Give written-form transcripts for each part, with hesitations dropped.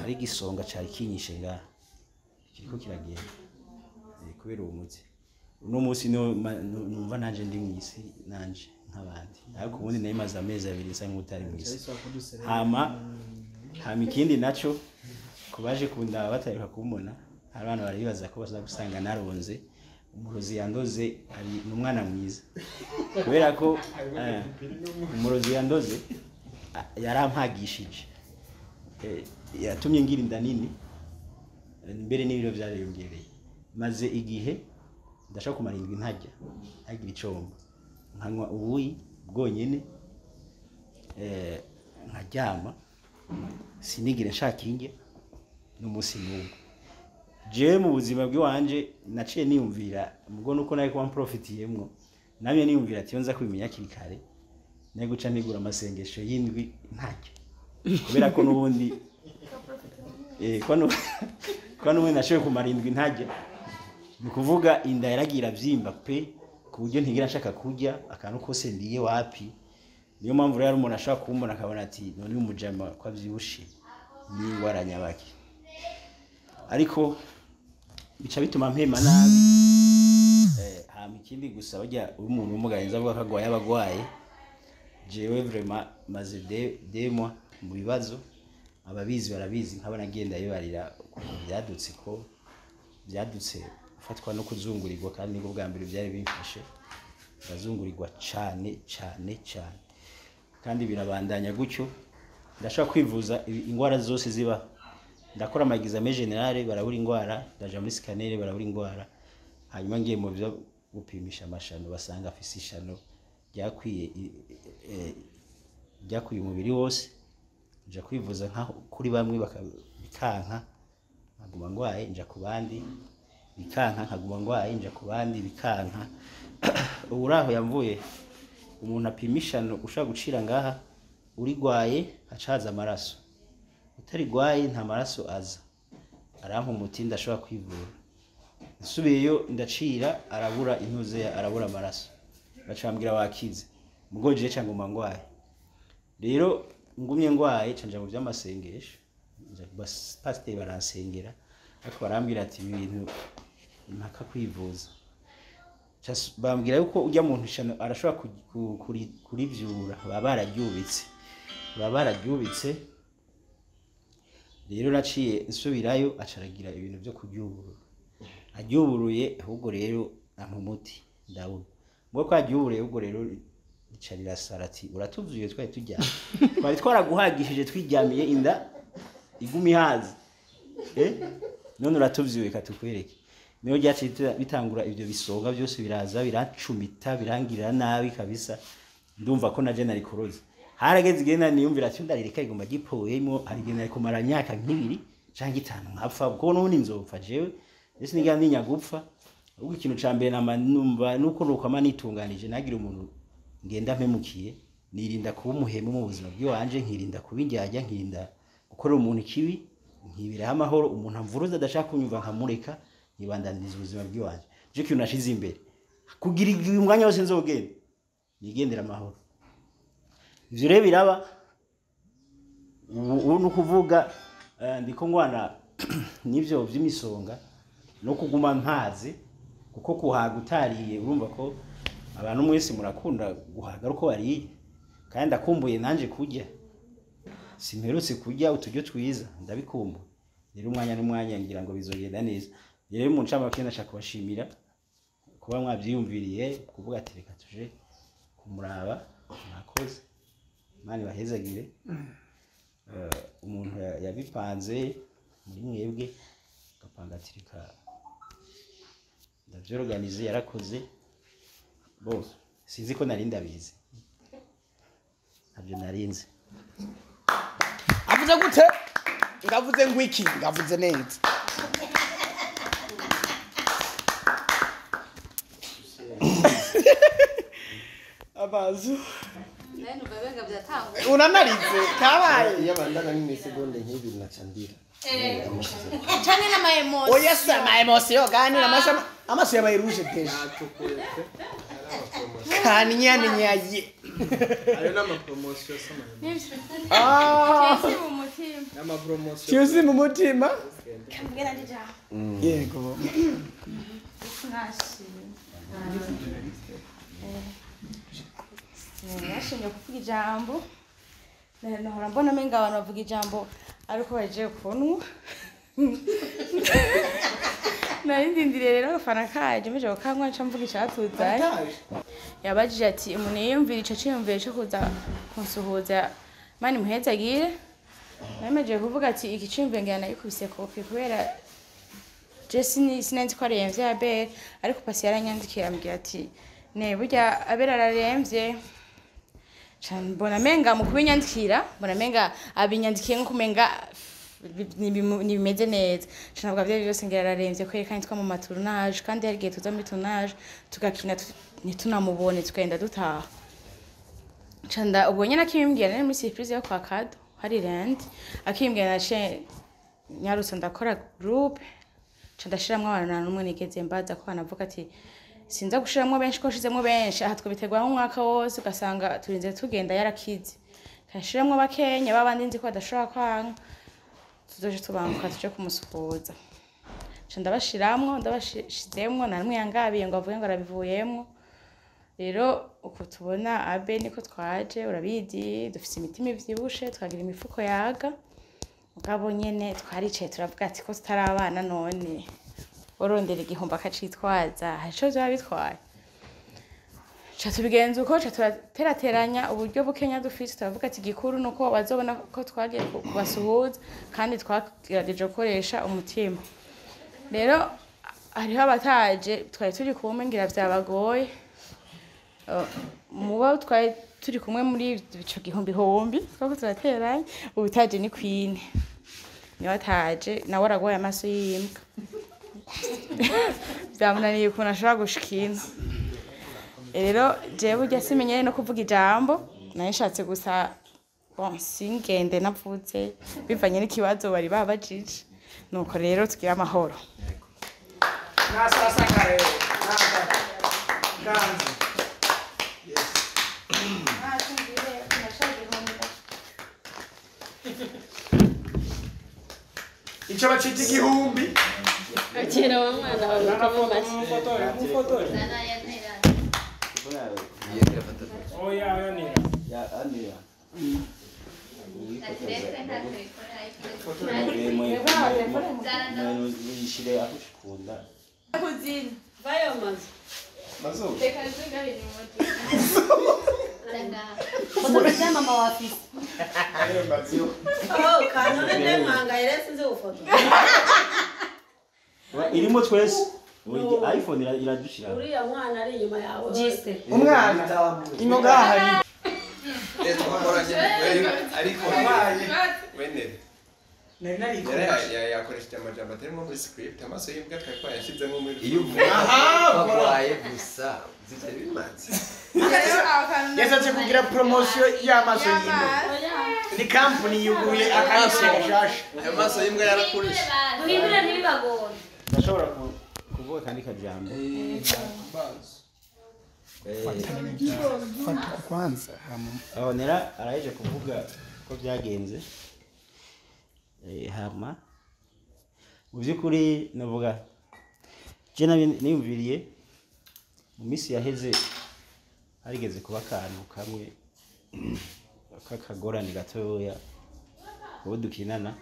igisonga cyari kinyishe ngaha kiriko kiragenda kubera uwo muti uno munsi numva nanje ndi mwisi nanje nk'abandi ariko ubundi nayo maze amezi abiri nsa nk'utari mwisi hama ikindi naco kubaje kunda batareka kumbona hari abantu baribaza ko baza gusanga naronze umurozi yandoze ari numwana mwiza kubera ko umurozi yandoze yarampagishije yatumye ngira inda nini mbere n'ibiro byariyongereye maze igihe ndashaka kumara indwi ntajya agira icomba nkanywa ubuyi bwonyene nkaryama sinigire nshaka indya n'umunsi n'umwe je mu buzima bw'iwanje naciye niyumvira mugo nuko nari kuba profitiyemwo namye niyumvira ati nza kubimenya kibikare neguca nigura amasengesho y'indwi ntajya kubera ko nubundi kwa nubundi nashoboye kumara indwi ntajya ni kuvuga inda yaragira vyimba pe ku buryo ntigira nshaka kurya akantu kose ndiye wapi niyo mpamvu rero umuntu ashaka kumbona akabona ati none umujama kwa vyibushe ni ingwara nyabaki ariko bica bituma mpema nabi hama ikindi gusa bajya umuntu umugayenza avuga ko agwaye abagwaye jewe vraiment maze demwa mu bibazo ababizi barabizi nkabona agenda yibarira byadutse ko byadutse ufatwa no kuzungurirwa kandi nibwo bwa mbere byari bimfashe bazungurirwa cyane kandi birabandanya gutyo ndashaka kwivuza ingwara zose ziba ndakora amagizame generale barabura ingwara ndaja muri scanner barabura ingwara hanyuma ngiye mu byo gupimisha amashano basanga afise ishano ryakwiye umubiri wose nja kwivuza nka kuri bamwe bikanka nkaguma ngwaye nja ku bandi bikanka nkaguma ngwaye nja ku bandi bikanka uburaho yamvuye umuntu apimishano ushaka gucira ngaha uri gwaye acaza amaraso utari gwaye nta maraso aza arampa umuti ndashobora kwivura nsubiyeyo ndacira arabura intuze arabura amaraso bacambwira wakize mugoje cyangwa ngwaye rero ngumye ngwaye canje mu by'amasengesho nje pasteur baransengera ariko barambwira ati ibintu impaka kwivuza bambwira yuko ujya muntu shano arashobora kurivyura baba bararyubitse rero naciye nsubirayo acaragira ibintu byo kuryubura aryuburuye ahubwo rero ampumuti ndabona mwe ko aryuburuye ahubwo rero icarira sarati uratuvuye twari twaraguhagishije twijyamiye inda igumi hazi none uratuvuye katukwereke niyo ryaciye bitangura ibyo bisonga byose biraza biracumita birangirira nabi kabisa ndumva ko naje nari kuroza harageze igenda niyumvira ati ndarireka igomba gipoyemo arigenda kumara myaka nk'ibiri canke itanu nkapfa kuko none nzopfa jewe ese niga ninya gupfa ubwo ikintu ca mbere numva nuko nukama nitunganije nagira umuntu ngenda mpemukiye nirinda kuba umuhemu mu buzima bw'iwanje nkirinda kubinjyajya nkirinda gukora umuntu kibi nkibiraho amahoro umuntu amvuruza adashaka kunyumva nkamureka nibandaniza ubuzima bw'iwanje je kintu nashize imbere kugira umwanya wose nzogenda nigendera amahoro ivyo rero biraba ubu kuvuga ndiko ngwana nivyo vy'imisonga no kuguma mpaze kuko kuhaga utariye urumva ko abantu mwese murakunda guhaga uko bariye kandi ndakumbuye nanje kurya simperutse kurya uturyo twiza ndabikumbuye rero umwanya n'umwanya ngira ngo bizogenda neza rero mu ncamake nashaka kubashimira kuba mwavyiyumviriye kuvuga ati reka tuje kumuraba mwakoze Imana ibahezagire umuntu yabipanze muri mwebwe gapanga ati reka ndavyorganize yarakoze bo sinzi ko nari ndabizi ntabyo narinze avuze gute ngavuze ngwiki ngavuze neza abazu nene ubebenga byatangwe unanarize kabaye yabandana n'imisegonde nk'ibiri na candira cyane na emotion oya sama emotion ganira amaso yabaye rouge deje kaninyane nyaye ayo nama promotion sama cyese mu mutima nama promotion cyuzi mu mutima kambwira ndi ja yego nashimye kuvuga ijambo nahora mbona menga abantu bavuga ijambo ariko baje kunwa narindindiriye rero agafana kaje meje kukankwa nca mvuga icatuzanye yabajije ati umuntu yiyumvira ico ciyumvire co kuza kunsuhuza mani muhezagire nameje kuvuga ati iki ciyumvire ngira nayikubise kopi kubera sinenzi ko aremvye Abel ariko pasi yaranyandikiye ambwira ati ne burya Abel araremvye mbona menga mu kubinyandikira mbona menga abinyandikiye nko kumenga nibimeze neza ntabwo byo byose ngira araremvye kwerekana twa mu matournage kandi hari gihe tuza muri tournage tugakina nitunamubone tukagenda dutaha canda ubwo nyene akimbwira muri surprise yo kwa Kado hari rent akimbwira nace nyarutse ndakora group canda shiramwe abantu n'umwe nigeze mbaza ko banavuga ati sinza gushiramwe benshi ko shizemwe benshi aha twobitegwa mu mwaka wose ugasanga turinze tugenda yarakize kashiramwe bakenya babandi nzi ko badashobora kwanga tuzoje tubanguka tuje kumusuhuza canda bashiramwe ndabashizemwe namwe yangabiye ngo avuge ngo arabivuyemwo rero uko tubona Abe niko twaje urabizi dufise imitima ivyibushe twagira imifuko yaga mugabo nyene twaricaye turavuga ati ko tutarabana none orondera igihomba kacitwaza haco bya bitwaye cha tubigenza uko cha turaterateranya uburyo bukenya dufite turavuga ati gikuru nuko bazobona ko twagiye kubasuhuza kandi twagerageje gukoresha umutima rero hariho abataje twari turi kumwe ngira vyabagoye muba twari turi kumwe muri ico gihombi twako turateranya ubutaje ni Queen niyo ataje nawe aragoye amaso yimbwa byamunaniye ukuntu ashobora gushikina rero jewe burya simenyere no kuvuga ijambo narishatse gusa bon singende navuze bivanye n'ikibazo bari babajije nuko rero tugira amahoro nasasa kare ganze icyo bacita igihumbi akira wa mwana wawe umufotori oya nira ya anira yishire akushikunda kuzini vayo mazo teka nzingari ni moto Foto mama wa afisi. ayo mazo Oh, kanone ndemanga iresinze ufoto. irimo twese iPhone iradushira Uriya mwana ari inyuma yawe. Jiste umwana imoga hari twakoranye ariko wenere nari yakoresheje amajambo atari nko muri script amaso y'imbwa twari yashize nko muri iyo bagwaye gusa zitari bimanzi yashatse kugira promotion y'amaso y'imbwa ni company yuguye akanise gashasha amaso y'imbwa yarakoresha Duhindure ntibibagora. ndashobora kuvuga kandi kajambo fata kwanza Ornella araje kuvuga ko byagenze hama mu byukuri navuga je niyumviriye mu misi yaheze harigeze kuba akantu kamwe kakagorane gatoya uwo dukinana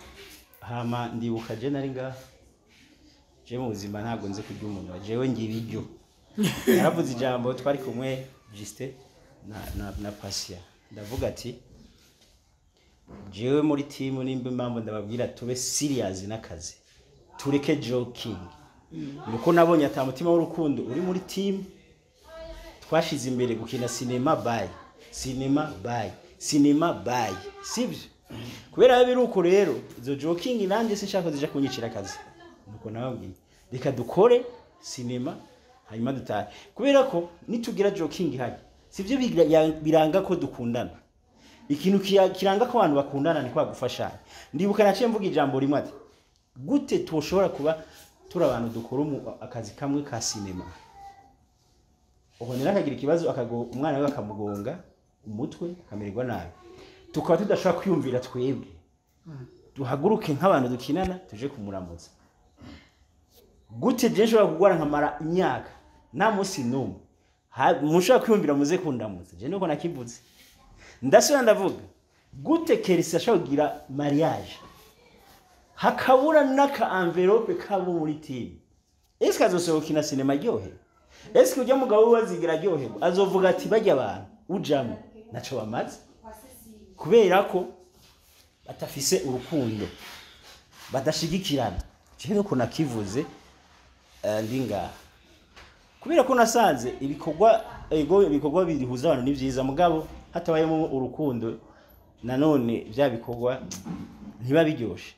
hama ndibuka je nari nga je mu buzima ntabwo nzi kurya umuntu jewe ngira ibiryo yaravuze ijambo twari kumwe Juste na Pasia ndavuga ati jewe muri team nimba impamvu ndababwira tube serious n'akazi tureke joking nuko nabonye atamutima w'urukundo uri muri team twashize imbere gukina cinema by sibyo kubera biruko rero izo joking nanje sinshaka zija kunyicira akazi nuko nababwiye reka dukore cinema hanyuma dutahe kubera ko nitugira joking haje sivyo biranga ko dukundana ikintu kiranga ko abantu bakundana ni kwa gufashanya ndibuka naciye mvuga ijambo rimwe ati gute tushobora kuba turi abantu dukora akazi kamwe ka cinema Ornella akagira ikibazo umwana we akamugonga umutwe akamererwa nabi tukaba tudashobora kwiyumvira twebwe duhaguruke nk'abantu dukinana tuje kumuramutsa gute je nshobora kugwara nkamara imyaka nta munsi numwe mushobora kwiyumvira muze kundamutsa je nuko nakivuze ndasubira ndavuga gute Kelisa ashobora kugira mariage hakabura n'aka envelope kabo muri team eske azosohokina cinema ryohe eske ujya mugabo wazigira ryohe azovuga ati bajya abantu ujamo naco bamaze kubera ko batafise urukundo badashigikirana je nuko nakivuze ndinga kubera ko nasanze ibikorwa birihuza abantu ni byiza mugabo hatabayemo urukundo nanone bya bikorwa ntiba biryoshe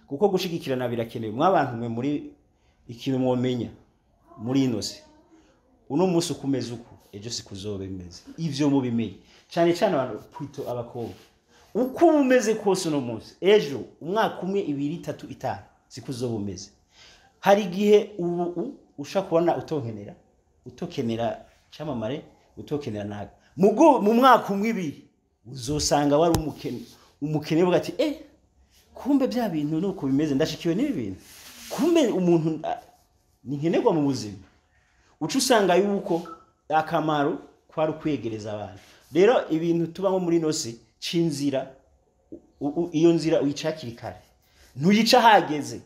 kuko gushigikirana birakenewe mwabantu mwe muri ikintu mwomenya muri inose uno musi ukumeze uko ejo sikuzobe bimeze ivyo mubimenye cyane cyane abantu kwito abakobwa uko umeze kose uno musi ejo umwaka umwe 2 3 5 sikuzobe umeze hari gihe ubu usha kubona utokenera cyamamare utokenera naga mu mwaka umwe 2 uzosanga wari umukene bwa ati kumbe bya bintu nuko bimeze ndashikiwe n'ibi bintu kumbe umuntu ni nkenerwa mu buzima ucu usanga yuko akamaro kwari kwegereza abantu rero ibintu tubamo muri nose cinzira iyo nzira uyicakira kare ntuyica hageze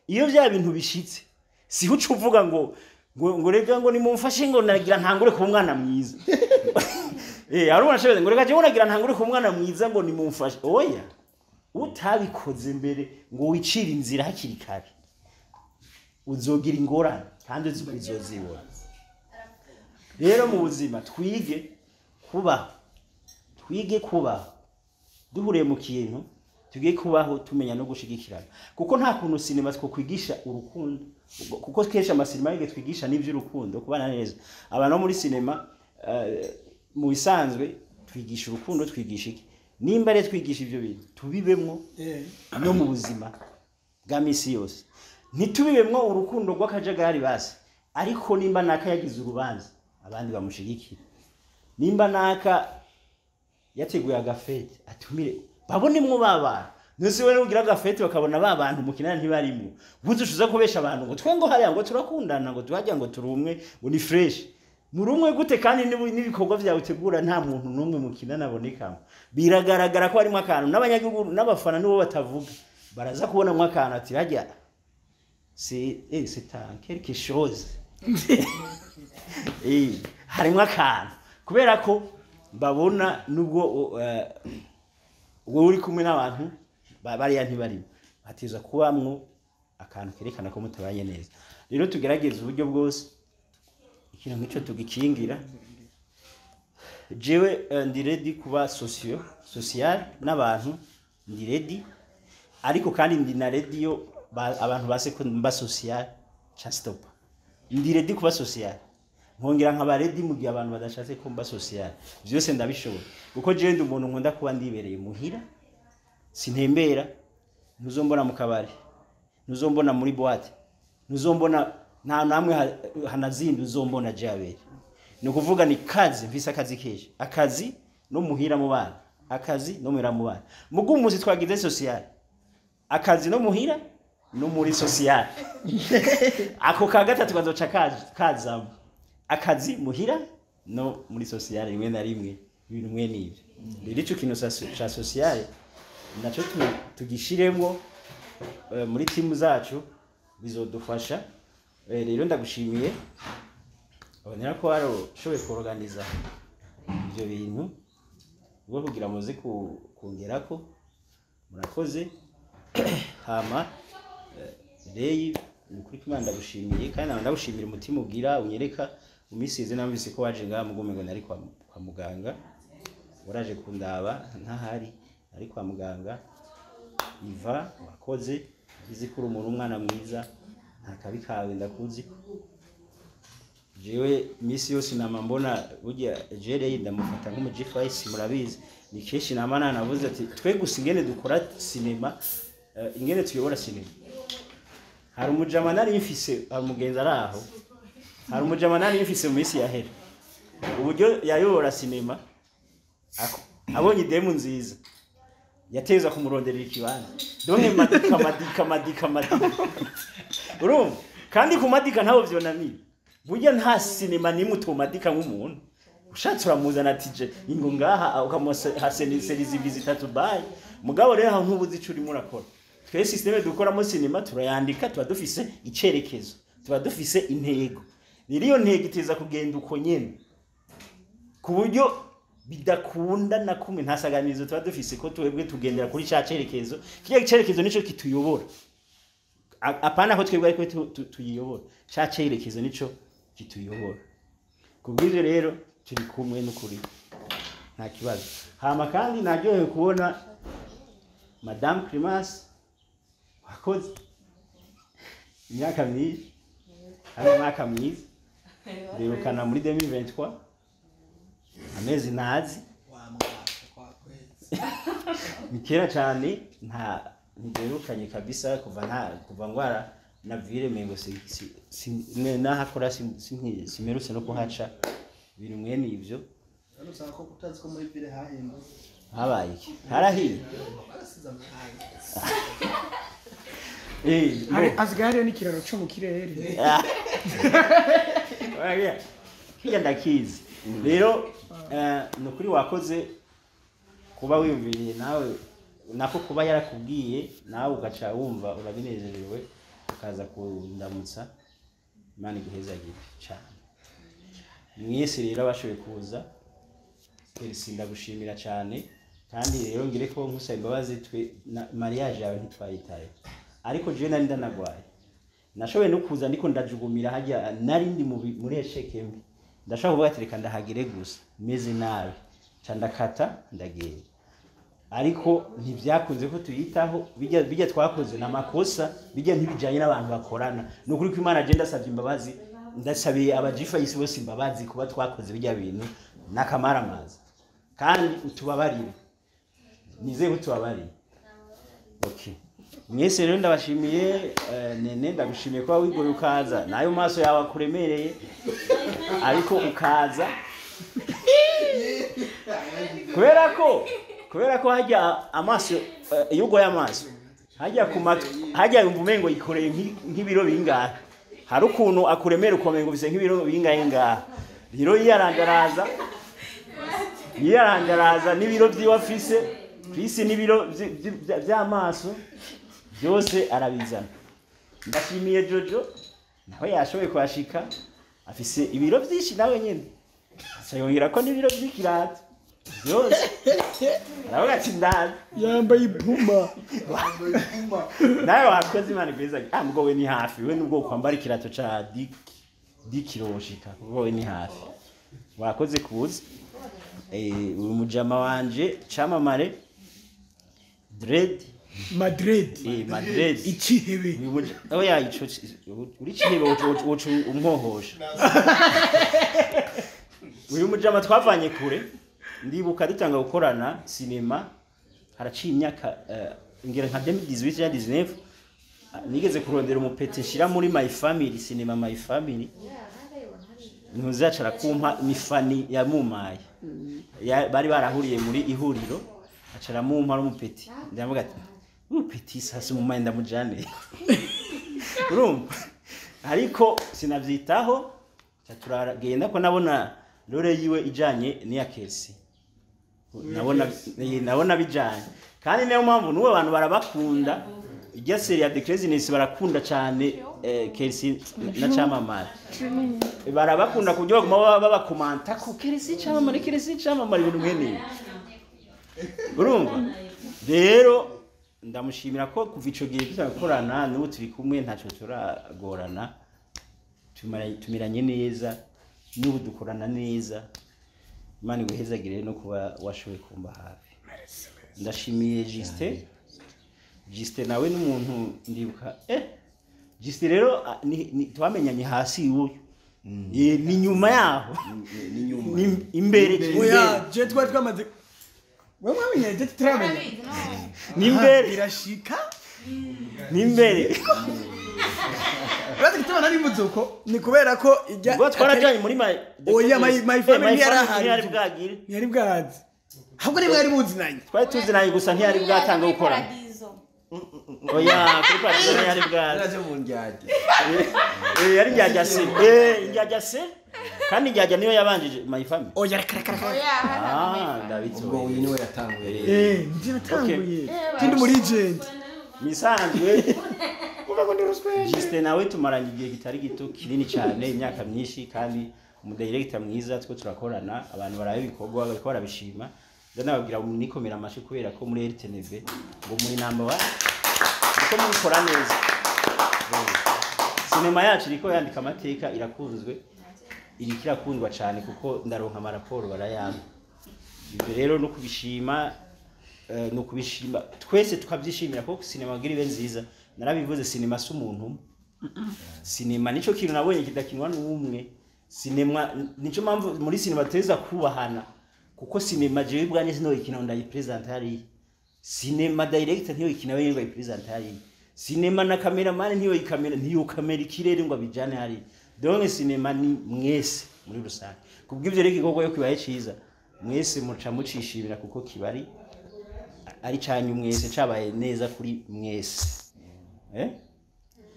iyo bya bintu bishitse si ucu uvuga ngo rega ngo nimumfashe ngo nagira ntangure ku mwana mwiza arubona shebeze ngo rega je nagira ntangure ku mwana mwiza ngo nimumfashe oya utabikoze mbere ngo wicira inzira hakiri kare uzogira ingorane kandi uzozibona rero mu buzima twige kubaho duhuriye mu kintu tugiye kubaho tumenya no gushigikirana kuko nta kuntu cinema twokwigisha urukundo kuko twesha amasinema yige twigisha n'ivy'urukundo kubana neza abantu muri cinema mu bisanzwe twigisha urukundo twigisha iki nimba re twigisha ivyo bintu tubibemwo no mu buzima bwa misi yose ntitubibemwo urukundo rw'akajagari basi ariko nimba naka yagize urubanza abandi bamushigikira nimba naka yateguye agafete atumire babonemwo babana nose we ugira agafete bakabona babantu mukinana ntibarimo buzushuza kubesha abantu ngo twengo hariya ngo turakundana ngo tuhajya ngo turumwe ngo ni fresh murumwe gute kandi n'ibikorwa byawe utegura nta muntu numwe mukinana abonekamo biragaragara ko harimo akantu n'abanyagihugu n'abafana nibo batavuga baraza kubona mu akantu ati hajya c'est quelque chose harimo akantu kubera ko babona nubwo wowe uri kumwe n'abantu bariya ntibarimo hateza kubamwo akantu kerekana ko mutabanye neza rero tugerageza uburyo bwose ikintu nk'ico tugikingira jewe ndi ready kuba social n'abantu ndi ready ariko kandi ndi na ready yo abantu base ko mba social cha stop ndi ready kuba social nkongera nkaba ready mu gihe abantu badashatse ko mba social byose ndabishobora kuko jewe ndi umuntu nkunda kuba ndibereye muhira sintembera ntuzombona mu kabari ntuzombona muri boîte ntuzombona nta namwe hanazindi uzombona jabere no kuvuga ni kazi mfise akazi keje akazi no muhira mu bana akazi no muhira mu bana mugumuzi twagize social akazi no muhira no muri social ako kagatatu kazoca kazamo akazi muhira no muri social rimwe na rimwe ibintu mwe nivyo rero ico kintu cha social naco tugishiremwo muri timu zacu bizodufasha. Rero ndagushimiye abonera ko warashoboye kuorganiza ibyo bintu bwo kugira muze kungerako murakoze. Hama Reyi ukuri Imana ndagushimiye kandi nawe ndagushimira umutima ugira unyereka umisize namvise ko waje ngaha mugume ngo nari kwa muganga waraje kundaba ntahari ari kwa muganga. Iva wakoze izikuru umuntu umwana mwiza ntakabi kawe ndakuzi. Jewe misi yose nama mbona burya Jerry ndamufata nk'umuGFIS murabizi ni keshi namana navuze ati twe gusa ingene dukora sinema ingene tuyobora sinema. Hari umujama nari mfise umugenzi araho hari umujama nari mfise mu misi yahera uburyo yayobora sinema abonye demu nziza yateza kumuronderera ikibanza donke madika urumva kandi kumadika ntaho vyonamira burya nta sinema nimwe utomadika nk'umuntu ushatse uramuzana atije ingo ngaha ukamuhaseniseriza ibizi 3 bayi mugabo rero aho ntubuzi ico urimo urakora. Twe systeme dukoramo sinema turayandika tuba dufise icerekezo tuba dufise intego niriyo ntego iteza kugenda uko nyene ku buryo bidakunda na kumwe ntasaganizo tuba dufise ko twebwe tugendera kuri ca cerekezo kiya cerekezo nico kituyobora apana ko twebwe ariko tuyiyobora ca cerekezo nico kituyobora. Kubwije rero turi kumwe n'ukuri nta kibazo. Hama kandi naryohewe kubona Madame Primas wakoze imyaka myinshi hari umwaka mwiza birukana muri 2023 amezi nazi mikera cyane ntiberukanye kabisa kuva ngwara na vire mengo nahakora simerutse no kuhaca biri mwene ivyo Usanga ko utazi ko muri vire hahimba habaye iki harahiye azigare n'ikiraro cyo mu kirere kiya ndakizi rero nukuri wakoze kuba wiyumviriye nawe nako kuba yarakubwiye nawe ugaca wumva urabinezerewe ukaza kundamutsa Imana iguhezagire cyane. Mwese rero abashoboye kuza Persinda gushimira cyane kandi rero ngire ko nkusaba imbabazi twe mariage yawe ntitwayitaye ariko je nari ndanagwaye nashoboye no kuza ndiko ndajugumira hajya nari ndi muri eshekembi ndashaka kuvuga ati reka ndahagire gusa meze nabi candakata ndagenda ariko ntivyakunze ko tuyitaho bijya twakoze na makosa bijya ntibijanye n'abantu bakorana no kuri ko Imana agenda savye imbabazi ndasabiye abaGFIS bose imbabazi kuba twakoze bijya bintu nakamaramaza kandi utubabarire nize utubabarire. Okay mwese rero ndabashimiye nene ndagushimiye kwa wigoye ukaza nayo maso yawe akuremereye ariko ukaza kubera ko hajya amaso yugo y'amaso hajya kumatu hajya yumva umengo yikoreye nk'ibiro bingahe hari ukuntu akuremera ukomengo bise nk'ibiro bingahe ngaha rero yiyarangaraza n'ibiro by'iwafise kwisi n'ibiro by'amaso byose arabizana. Ndashimiye Jojo nawe yashoboye kwashika afise ibiro byinshi nawe nyene sayongera ko n'ibiro by'ikirata byose nawe ati ndazi yambaye ibuma nawe wakoze Imana kweza ambwo we ni hafi we nubwo kwambara ikirato ca 10 kilo shika we ni hafi wakoze kuza uyu mujama wanje camamare Dread Madrid ikihebe oya ico uri kihebe wocu umwohosha uyu mujama twavanye kure ndibuka dutanga gukorana sinema haraciye imyaka ngera nka 2018 nigeze kurondera umupete nshira muri My Family sinema My Family ntuzacara kumpa mifani ya mumaye bari barahuriye muri ihuriro acara mumpa n'umupeti ndavuga ati umupeti sasa mumaye ndamujane urumva ariko sinavyitaho turagenda ko nabona lore yiwe ijanye niya kesi nabona bijanye kandi niyo mpamvu nuwe abantu barabakunda irya seri ya The Craziness barakunda cyane Kelsi na Chamamare barabakunda kujya baguma babakomanta ko Kelsi Chamamare ibintu mwene urumva rero ndamushimira ko kuva ico gihe tutakorana n'ubu turi kumwe ntaco turagorana tumiranye neza n'ubu dukorana neza Imana iguhezagire no kuba washoboye kumba hafi ndashimiye Juste nawe n'umuntu ndibuka Juste rero twamenyanye hasi uyu ni nyuma yaho ni imbere oya je twamaze wewe mwamenye je turamenya ni imbere irashika ni imbere Rati kitaba nari muzuko ni kubera ko ijya ngo twarajanye muri oya my family yari bwagire yari bwazi ahubwo ni mwari muzinanye twari tuzinanye gusa ntiyari bwatanga gukora oya kuri paradizo yari bwazi Naje mu njyaje. yari njyajya se kandi njyajya niyo yabanjije my family oya rakara ndabitse Ubwo uyu niwe yatanguye. ndi natanguye ndi muri agent misanzwe Juste nawe tumaranye igihe kitari gito kinini cyane imyaka myinshi kandi umudirector mwiza two turakorana abantu baraye bikorwa bariko barabishima ndanababwira nikomera amashi kubera ko muri RTNV ngo muri number 1 ko mukora neza sinema yacu iriko yandika amateka irakunzwe irakundwa cyane kuko ndaronka amaraporo barayamba ibyo rero no kubishima twese tukabyishimira ko sinema gira ibe nziza narabivuze sinema si umuntu sinema nico kintu nabonye kidakinwa n'umwe sinema nico mpamvu muri sinema teza kubahana kuko sinema jewe bwanye sino ikina ndayipresent hari sinema director ntiyo ikina wewe ndayipresent hari sinema na cameraman ntiyo kamera ikirere ngo abijane hari donc sinema ni mwese muri rusange kubw'ivyo rero igikorwa yo kibaye ciza mwese muca mucishimira kuko kibari ari cyanyu mwese cabaye neza kuri mwese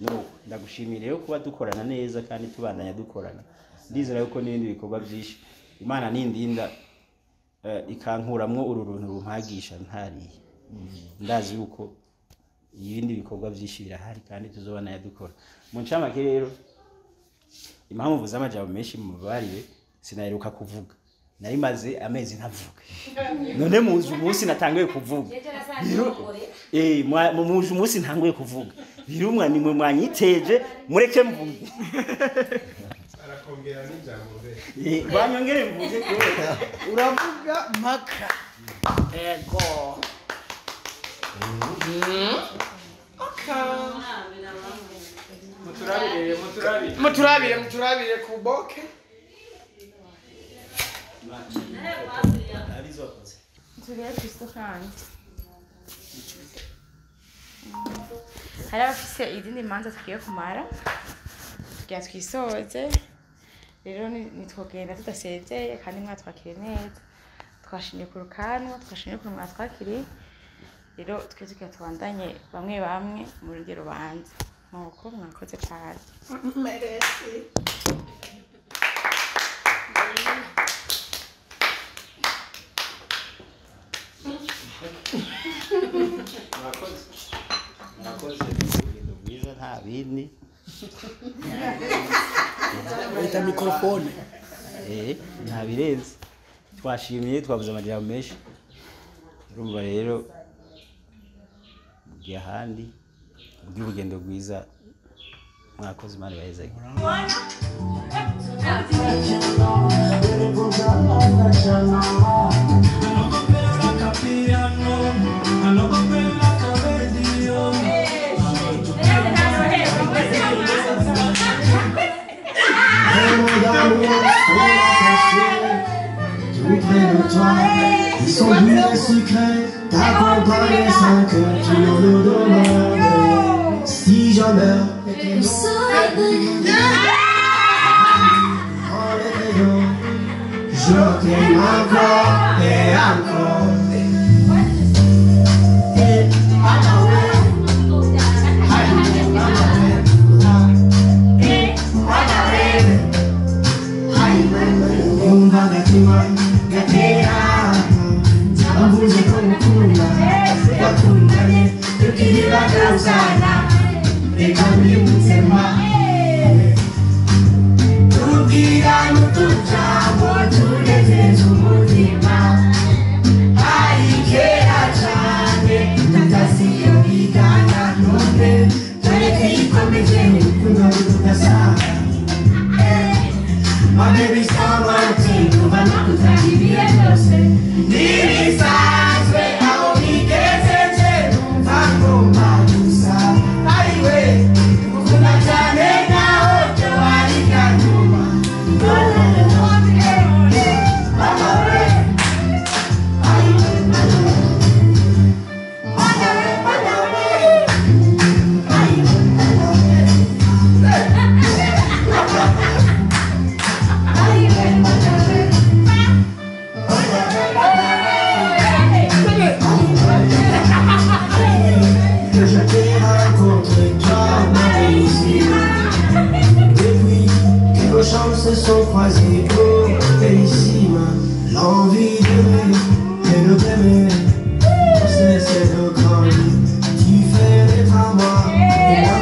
no ndagushimira rero kuba dukorana neza kandi tubandanya dukorana ndizera yuko n'ibindi bikorwa byinshi Imana nindinda ikankuramwo uru runtu rumpagisha ntari ndazi yuko ibindi bikorwa byinshi birahari kandi tuzobana yadukora mu ncamake rero impamvu z'amajambo menshi mu barire sinaheruka kuvuga nari maze amezi ntavuga none muzi umunsi natanguye kuvuga muzi umunsi ntanguye kuvuga birumwa nimwe mwanyiteje mureke mvuge arakongera n'ijambo banyongere mvuge uravuga mpaka ego muturabire kuboke turiya kristo kandi hari abafise izindi manza tugiye kumara kugira twisoze rero nitwogenda tudasezeye kandi mwatwakire neza twashimye ku rukanwa twashimye ku mwatwakire rero twese tubandanye bamwe mu rundi rubanza nuko mwakoze cyane meresi mwakoze ibintu byiza nta bindi bayita mikrofone nta birenze twashimiye twavuze amajambo menshi urumva rero mugiye ahandi ubw'urugendo rwiza mwakoze Imana ibahezagire Ils sont doux et secrets, t'accompagner sans que tu nous le demandes. Si j'en meurs, je serai en les rayons, je t'aime encore et encore. Outside. wibutema tubwira n'utujambo tunezeza umutima hari kera cane tutasiyo bigana none tureke ikomeje urukundo rudasanga My baby star wanting to run up with that ibiose Nibisanzwe aho bigeze numvango madusa Aiwe gukunda cyane naho byo ari kanyuma Je t'ai rencontré, toi, ma réussi. Depuis que nos chambres se sont croisées, oh, bellissime. L'envie d'aimer et de t'aimer, on se laissait de grandir. Tu fais d'être à moi, et la